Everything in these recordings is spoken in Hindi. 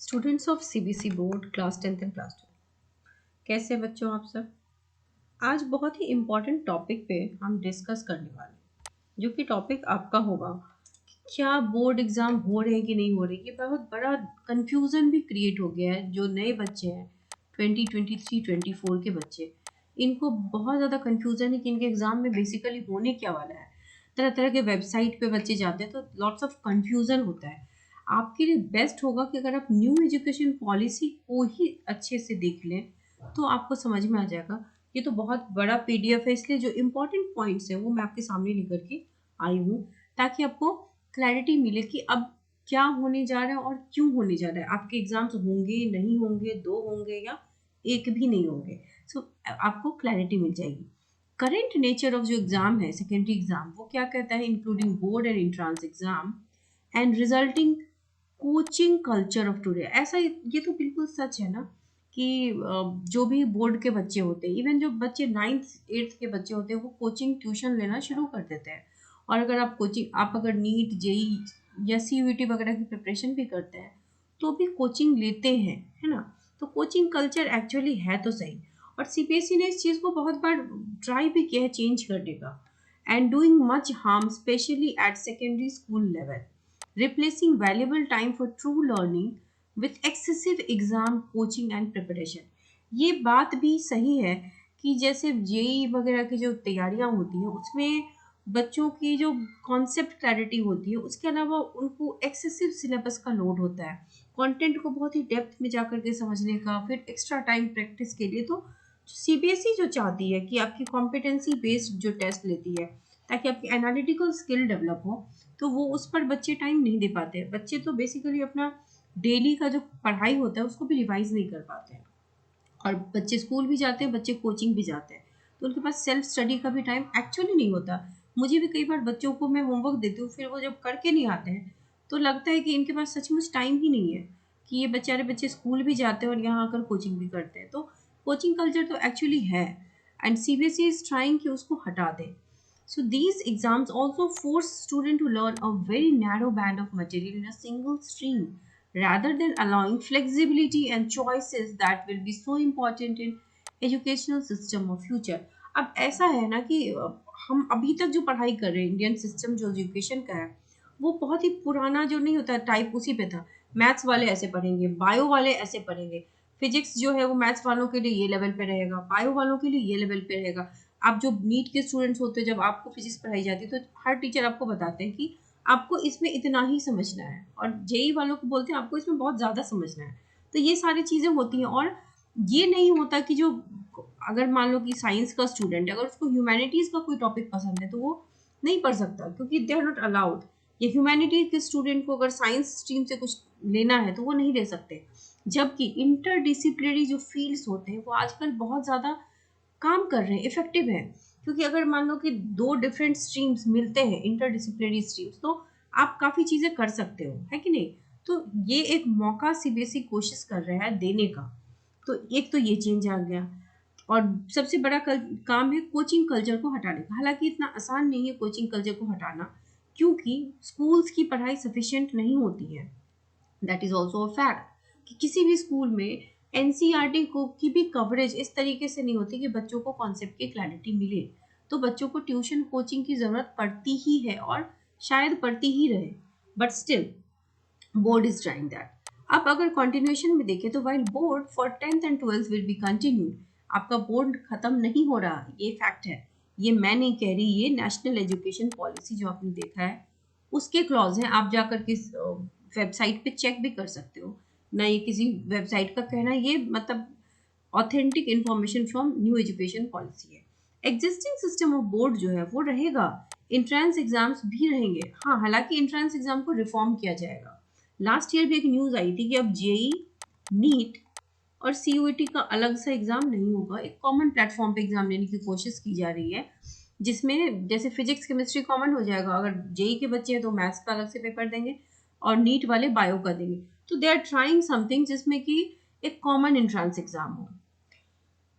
Students of CBSE board class 10th and class 12 कैसे बच्चों आप सब। आज बहुत ही इम्पोर्टेंट टॉपिक पे हम डिस्कस करने वाले हैं, जो कि टॉपिक आपका होगा कि क्या बोर्ड एग्जाम हो रहे हैं कि नहीं हो रहे। ये बहुत बड़ा कंफ्यूजन भी क्रिएट हो गया है। जो नए बच्चे हैं 2023-24 के बच्चे, इनको बहुत ज़्यादा कंफ्यूजन है कि इनके एग्जाम में बेसिकली होने क्या वाला है। तरह तरह के वेबसाइट पे बच्चे जाते हैं तो लॉट्स ऑफ कंफ्यूजन होता है। आपके लिए बेस्ट होगा कि अगर आप न्यू एजुकेशन पॉलिसी को ही अच्छे से देख लें तो आपको समझ में आ जाएगा। ये तो बहुत बड़ा पीडीएफ है, इसलिए जो इम्पोर्टेंट पॉइंट्स हैं वो मैं आपके सामने लेकर के आई हूँ, ताकि आपको क्लैरिटी मिले कि अब क्या होने जा रहा है और क्यों होने जा रहा है। आपके एग्जाम्स होंगे नहीं होंगे, दो होंगे या एक भी नहीं होंगे, सो आपको क्लैरिटी मिल जाएगी। करेंट नेचर ऑफ जो एग्जाम है सेकेंडरी एग्जाम, वो क्या कहता है, including board and entrance exam and resulting coaching culture of today. ऐसा ये तो बिल्कुल सच है ना कि जो भी बोर्ड के बच्चे होते हैं, इवन जो बच्चे 9th 8th के बच्चे होते हैं, वो कोचिंग ट्यूशन लेना शुरू कर देते हैं। और अगर आप अगर नीट जेई या सीयूईटी वगैरह की प्रिपरेशन भी करते हैं तो भी कोचिंग लेते हैं, है ना। तो कोचिंग कल्चर एक्चुअली है तो सही, और सीबीएसई ने इस चीज़ को बहुत बार ट्राई भी किया है चेंज करने का, and doing much harm specially at secondary school level, replacing valuable time for true learning with excessive exam coaching and preparation। ये बात भी सही है कि जैसे जेई वगैरह की जो तैयारियां होती हैं उसमें बच्चों की जो कॉन्सेप्ट क्लैरिटी होती है, उसके अलावा उनको एक्सेसिव सिलेबस का लोड होता है, कंटेंट को बहुत ही डेप्थ में जाकर के समझने का, फिर एक्स्ट्रा टाइम प्रैक्टिस के लिए। तो सीबीएसई जो चाहती है कि आपकी कॉम्पिटेंसी बेस्ड जो टेस्ट लेती है ताकि आपकी एनालिटिकल स्किल डेवलप हो, तो वो उस पर बच्चे टाइम नहीं दे पाते। बच्चे तो बेसिकली अपना डेली का जो पढ़ाई होता है उसको भी रिवाइज नहीं कर पाते हैं, और बच्चे स्कूल भी जाते हैं, बच्चे कोचिंग भी जाते हैं, तो उनके पास सेल्फ स्टडी का भी टाइम एक्चुअली नहीं होता। मुझे भी कई बार बच्चों को मैं होमवर्क देती हूँ, फिर वो जब करके नहीं आते हैं तो लगता है कि इनके पास सचमुच टाइम ही नहीं है कि ये बेचारे बच्चे स्कूल भी जाते हैं और यहाँ आकर कोचिंग भी करते हैं। तो कोचिंग कल्चर तो एक्चुअली है, एंड सीबीएसई इज ट्राइंग कि उसको हटा दे। So these exams also force students to learn a very narrow band of material in a single stream, rather than allowing flexibility and choices that will be so important in educational system of future। अब ऐसा है ना कि हम अभी तक जो पढ़ाई कर रहे हैं, इंडियन सिस्टम जो एजुकेशन का है, वो बहुत ही पुराना जो नहीं होता टाइप उसी पे था। मैथ्स वाले ऐसे पढ़ेंगे, बायो वाले ऐसे पढ़ेंगे, फिजिक्स जो है वो मैथ्स वालों के लिए ये लेवल पे रहेगा, बायो वालों के लिए ये लेवल पे रहेगा। आप जो नीट के स्टूडेंट्स होते हैं, जब आपको फिजिक्स पढ़ाई जाती है तो हर टीचर आपको बताते हैं कि आपको इसमें इतना ही समझना है, और जेई वालों को बोलते हैं आपको इसमें बहुत ज़्यादा समझना है। तो ये सारी चीज़ें होती हैं, और ये नहीं होता कि जो अगर मान लो कि साइंस का स्टूडेंट है, अगर उसको ह्यूमैनिटीज़ का कोई टॉपिक पसंद है तो वो नहीं पढ़ सकता, क्योंकि दे आर नॉट अलाउड। या ह्यूमैनिटीज के स्टूडेंट को अगर साइंस स्ट्रीम से कुछ लेना है तो वो नहीं ले सकते। जबकि इंटरडिसिप्लिनरी जो फील्ड्स होते हैं वो आजकल बहुत ज़्यादा काम कर रहे हैं, इफेक्टिव है। क्योंकि अगर मान लो कि दो डिफरेंट स्ट्रीम्स मिलते हैं, इंटरडिसिप्लिनरी स्ट्रीम्स, तो आप काफ़ी चीज़ें कर सकते हो, है कि नहीं। तो ये एक मौका सीबीएसई कोशिश कर रहा है देने का। तो एक तो ये चेंज आ गया, और सबसे बड़ा काम है कोचिंग कल्चर को हटाने का। हालांकि इतना आसान नहीं है कोचिंग कल्चर को हटाना, क्योंकि स्कूल्स की पढ़ाई सफिशिएंट नहीं होती है। That is also a fact कि किसी भी स्कूल में एनसीईआरटी को की भी कवरेज इस तरीके से नहीं होती कि बच्चों को कॉन्सेप्ट की क्लैरिटी मिले। तो बच्चों को ट्यूशन कोचिंग की ज़रूरत पड़ती ही है, और शायद पड़ती ही रहे, but still board is trying that. अब अगर कंटिन्यूएशन में देखें तो while board for 10th and 12th will be continued, आपका बोर्ड खत्म नहीं हो रहा, ये फैक्ट है। ये मैं नहीं कह रही, ये नेशनल एजुकेशन पॉलिसी जो आपने देखा है उसके क्लॉज हैं। आप जाकर के वेबसाइट पे चेक भी कर सकते हो ना, ये किसी वेबसाइट का कहना, ये मतलब authentic information from new education policy है। एग्जिस्टिंग सिस्टम ऑफ बोर्ड जो है वो रहेगा, इंट्रेंस एग्जाम्स भी रहेंगे। हाँ, हालांकि इंट्रेंस एग्जाम को रिफॉर्म किया जाएगा। लास्ट ईयर भी एक न्यूज़ आई थी कि अब जेई, नीट और सीयूईटी का अलग सा एग्जाम नहीं होगा, एक कॉमन प्लेटफॉर्म पे एग्जाम लेने की कोशिश की जा रही है, जिसमें जैसे फिजिक्स केमिस्ट्री कॉमन हो जाएगा, अगर जेई के बच्चे हैं तो मैथ्स का अलग से पेपर देंगे, और नीट वाले बायो का देंगे। तो दे आर ट्राइंग समथिंग जिसमें कि एक कॉमन एंट्रेंस एग्जाम हो।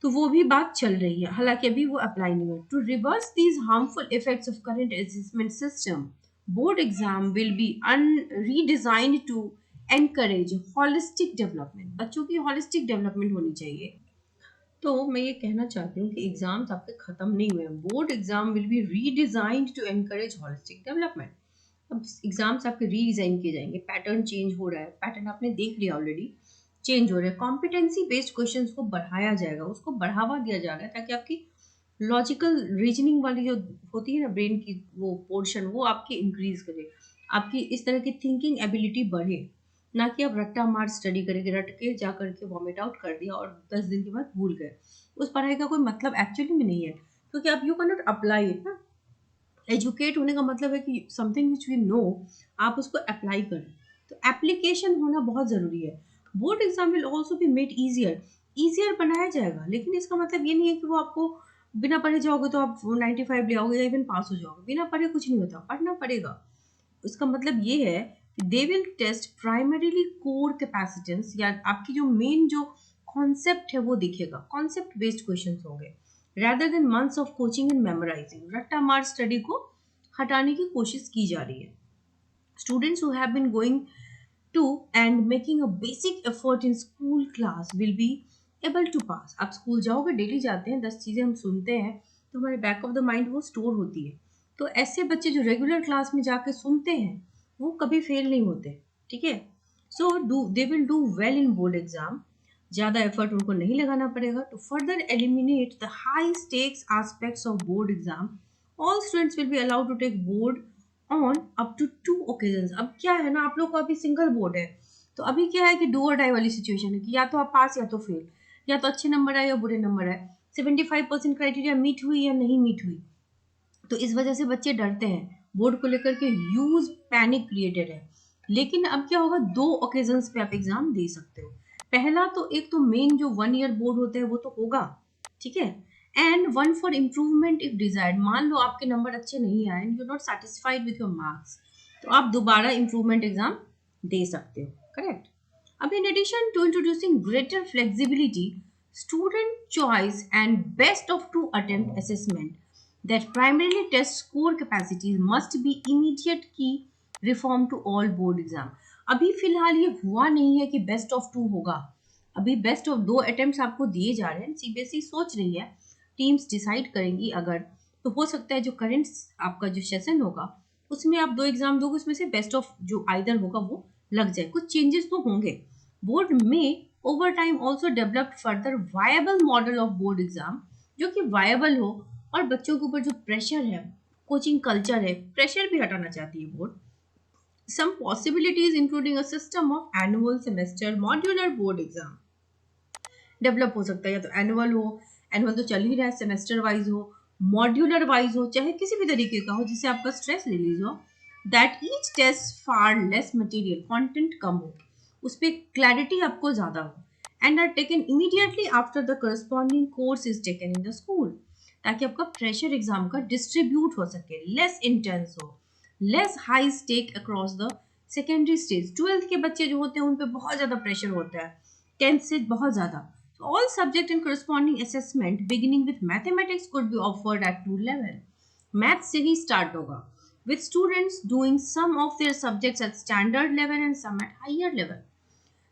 तो वो भी बात चल रही है, हालांकि अभी वो अप्लाई नहीं हुआ। To reverse these harmful effects of current assessment system, board exam will be redesigned to encourage holistic development, बच्चों की हॉलिस्टिक डेवलपमेंट होनी चाहिए। तो मैं ये कहना चाहती हूँ कि एग्जाम्स आपके खत्म नहीं हुए हैं। Board exam will be redesigned to encourage holistic development. अब एग्जाम्स आपके रीडिजाइन किए जाएंगे, पैटर्न चेंज हो रहा है, पैटर्न आपने देख लिया ऑलरेडी, चेंज हो रहा है। कॉम्पिटेंसी बेस्ड क्वेश्चंस को बढ़ाया जाएगा, उसको बढ़ावा दिया जा रहा है ताकि आपकी लॉजिकल रीजनिंग वाली जो होती है ना ब्रेन की वो पोर्शन, वो आपकी इंक्रीज करे, आपकी इस तरह की थिंकिंग एबिलिटी बढ़े, ना कि आप रट्टा मार स्टडी करेंगे, रट के जा करके वॉमिट आउट कर दिया और 10 दिन के बाद भूल गए। उस पढ़ाई का कोई मतलब एक्चुअली में नहीं है, क्योंकि आप you can not apply it ना। एजुकेट होने का मतलब है कि समथिंग विच वी नो आप उसको अप्लाई करें, तो एप्लीकेशन होना बहुत ज़रूरी है। Board exam will also be made easier, easier बनाया जाएगा, लेकिन इसका मतलब ये नहीं है कि वो आपको बिना पढ़े जाओगे तो आप 95 ले आओगे या इवन पास हो जाओगे। बिना पढ़े कुछ नहीं होता, पढ़ना पड़ेगा। इसका मतलब ये है कि they will test primarily core capacitance, या आपकी जो मेन जो कॉन्सेप्ट है वो दिखेगा, कॉन्सेप्ट बेस्ड क्वेश्चंस होंगे rather than months of coaching and memorizing। रट्टा मार स्टडी को हटाने की कोशिश की जा रही है। Students who have been going to and making a basic effort in school class will be able to pass। आप स्कूल जाओगे, डेली जाते हैं, 10 चीज़ें हम सुनते हैं, तो हमारे बैक ऑफ द माइंड वो स्टोर होती है। तो ऐसे बच्चे जो रेगुलर क्लास में जाके सुनते हैं वो कभी फेल नहीं होते, ठीक है। So do they will do well in board exam. ज़्यादा एफर्ट उनको नहीं लगाना पड़ेगा। To further eliminate the high stakes aspects of board exam, all students will be allowed to take board on up to 2 occasions. अब क्या है ना, आप लोग का अभी सिंगल बोर्ड है, तो अभी क्या है कि डू और डाई वाली सिचुएशन है कि या तो आप पास या तो फेल, या तो अच्छे नंबर आए या बुरे नंबर आए, 75% क्राइटेरिया मीट हुई या नहीं मीट हुई। तो इस वजह से बच्चे डरते हैं बोर्ड को लेकर के, ह्यूज पैनिक क्रिएटेड है। लेकिन अब क्या होगा, 2 ओकेजन्स पे आप एग्जाम दे सकते हो। पहला तो एक तो मेन जो 1 ईयर बोर्ड होता है वो तो होगा, ठीक है, and one for improvement if desired. मान लो आपके नंबर अच्छे नहीं आए, you not satisfied with your marks, तो आप दोबारा इम्प्रूवमेंट एग्जाम दे सकते हो, करेक्ट। अब in addition to introducing greater flexibility, student choice and best of 2 attempt assessment that primarily tests core capacities must be immediate key reform to all board exam। अभी फिलहाल ये हुआ नहीं है कि बेस्ट ऑफ 2 होगा, अभी बेस्ट ऑफ 2 अटेम्प्ट आपको दिए जा रहे हैं। सीबीएसई सोच रही है, टीम्स डिसाइड करेंगी, अगर तो हो सकता है जो करंट आपका जो सेशन होगा उसमें आप 2 एग्जाम दोगे, उसमें से बेस्ट ऑफ जो आइदर होगा वो लग जाए। कुछ चेंजेस तो होंगे। बोर्ड में over time also develop further viable model of board exam, जो कि वायबल हो और बच्चों के ऊपर जो प्रेशर है, कोचिंग कल्चर है, प्रेशर भी हटाना चाहती है board. Some possibilities including a system of annual semester modular board exam develop हो सकता है। या तो एनुअल हो, एनुअल तो चल ही रहा है, सेमेस्टर वाइज हो, मॉड्यूलर वाइज हो, चाहे किसी भी तरीके का हो जिससे आपका स्ट्रेस रिलीज हो। That each test far less material, content कम हो, उस पर क्लैरिटी आपको ज़्यादा हो, and are taken immediately after the corresponding course is taken in the school, ताकि आपका प्रेशर एग्जाम का डिस्ट्रीब्यूट हो सके, लेस इंटेंस हो, less high stake across the secondary stage. 12th के बच्चे जो होते हैं उन पे बहुत ज़्यादा प्रेशर होता है, 10th से बहुत ज़्यादा। All subject and corresponding assessment beginning with mathematics could be offered at 2 level। Math से ही स्टार्ट होगा, with students doing some of their subjects at standard level and some at higher level।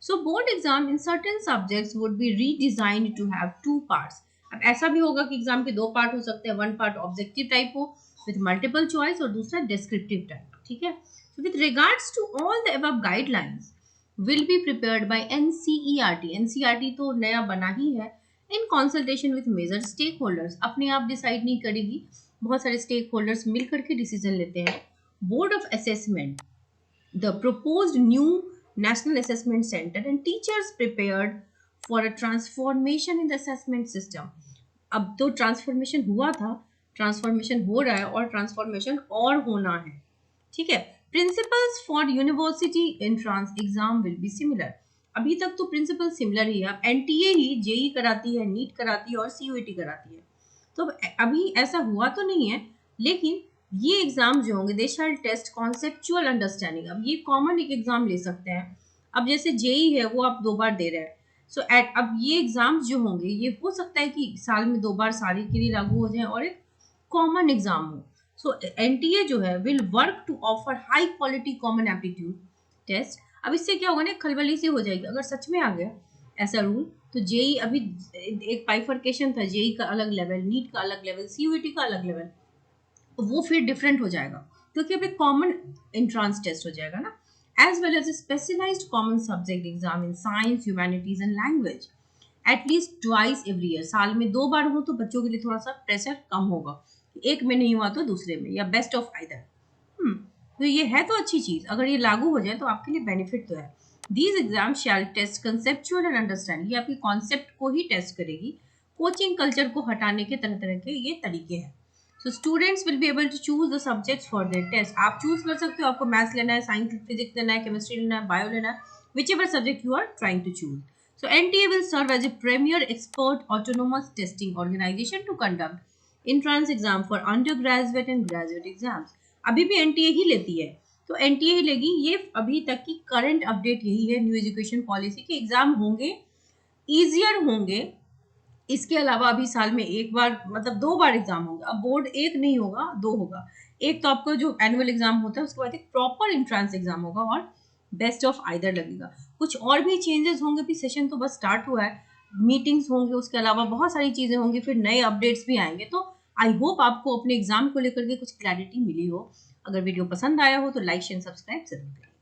So board exam in certain subjects would be redesigned to have 2 parts। अब ऐसा भी होगा कि एग्जाम के 2 पार्ट हो सकते हैं, 1 पार्ट ऑब्जेक्टिव टाइप हो with multiple choice और दूसरा descriptive टाइप, ठीक है। So with regards to all the above guidelines will be prepared by NCERT। NCERT तो नया बना ही है, in consultation with major stakeholders। अपने आप डिसाइड नहीं करेगी, बहुत सारे स्टेक होल्डर्स मिल करके डिसीजन लेते हैं। Board of assessment, the proposed new national assessment center and teachers prepared for a transformation in the assessment system। अब तो ट्रांसफॉर्मेशन हुआ था, ट्रांसफॉर्मेशन हो रहा है और ट्रांसफॉर्मेशन और होना है, ठीक है। Principles for university entrance exam will be similar. अभी तक तो प्रिंसिपल सिमिलर ही है। अब एनटीए ही जेई कराती है, नीट कराती है और सीयूईटी कराती है, तो अभी ऐसा हुआ तो नहीं है, लेकिन ये एग्जाम जो होंगे दे शैल टेस्ट कॉन्सेप्चुअल अंडरस्टैंडिंग। अब ये कॉमन एक एग्जाम ले सकते हैं, अब जैसे जेई है वो आप 2 बार दे रहे हैं, सो अब ये एग्जाम्स जो होंगे ये हो सकता है कि साल में 2 बार सारे के लिए लागू हो जाए और एक कॉमन एग्जाम हो। सो एनटीए जो है will work to offer high quality common aptitude test अब इससे क्या होगा ना, खलबली सी हो जाएगी। अगर सच में आ गया ऐसा रूल, तो जेई अभी एक बाइफरकेशन था, जेई का अलग लेवल, नीट का अलग लेवल, सीयूईटी का अलग लेवल, तो वो फिर डिफरेंट हो जाएगा, क्योंकि अब एक कॉमन एंट्रांस टेस्ट हो जाएगा ना, as well as a specialised common subject exam in science, humanities and language at least twice every year. साल में 2 बार हो तो बच्चों के लिए थोड़ा सा प्रेशर कम होगा, एक में नहीं हुआ तो दूसरे में, या बेस्ट ऑफ आइदर। तो ये है तो अच्छी चीज, अगर ये लागू हो जाए तो आपके लिए बेनिफिट तो है। These exam shall test conceptual and understand, ये आपकी कॉन्सेप्ट को ही टेस्ट करेगी। कोचिंग कल्चर को हटाने के तरह तरह के ये तरीके हैं। So students will be able to choose the subjects for their test. आप चूज कर सकते हो, आपको मैथ्स लेना है, साइंस फिजिक्स लेना है, केमिस्ट्री लेना है, बायो लेना है, whichever subject you are trying to choose. So NTA will serve as a premier expert autonomous testing organization to conduct entrance exam for undergraduate and graduate exams. अभी भी NTA ही लेती है, तो NTA ही लेगी। ये अभी तक की करंट अपडेट यही है न्यू एजुकेशन पॉलिसी के। एग्जाम होंगे, ईजियर होंगे। इसके अलावा अभी साल में एक बार, मतलब 2 बार एग्जाम होगा। अब बोर्ड एक नहीं होगा, 2 होगा। एक तो आपका जो एनुअल एग्जाम होता है, उसके बाद एक प्रॉपर एंट्रेंस एग्जाम होगा, और बेस्ट ऑफ आइदर लगेगा। कुछ और भी चेंजेस होंगे, भी सेशन तो बस स्टार्ट हुआ है, मीटिंग्स होंगे, उसके अलावा बहुत सारी चीजें होंगी, फिर नए अपडेट्स भी आएंगे। तो आई होप आपको अपने एग्जाम को लेकर के कुछ क्लैरिटी मिली हो। अगर वीडियो पसंद आया हो तो लाइक शेयर सब्सक्राइब जरूर करें।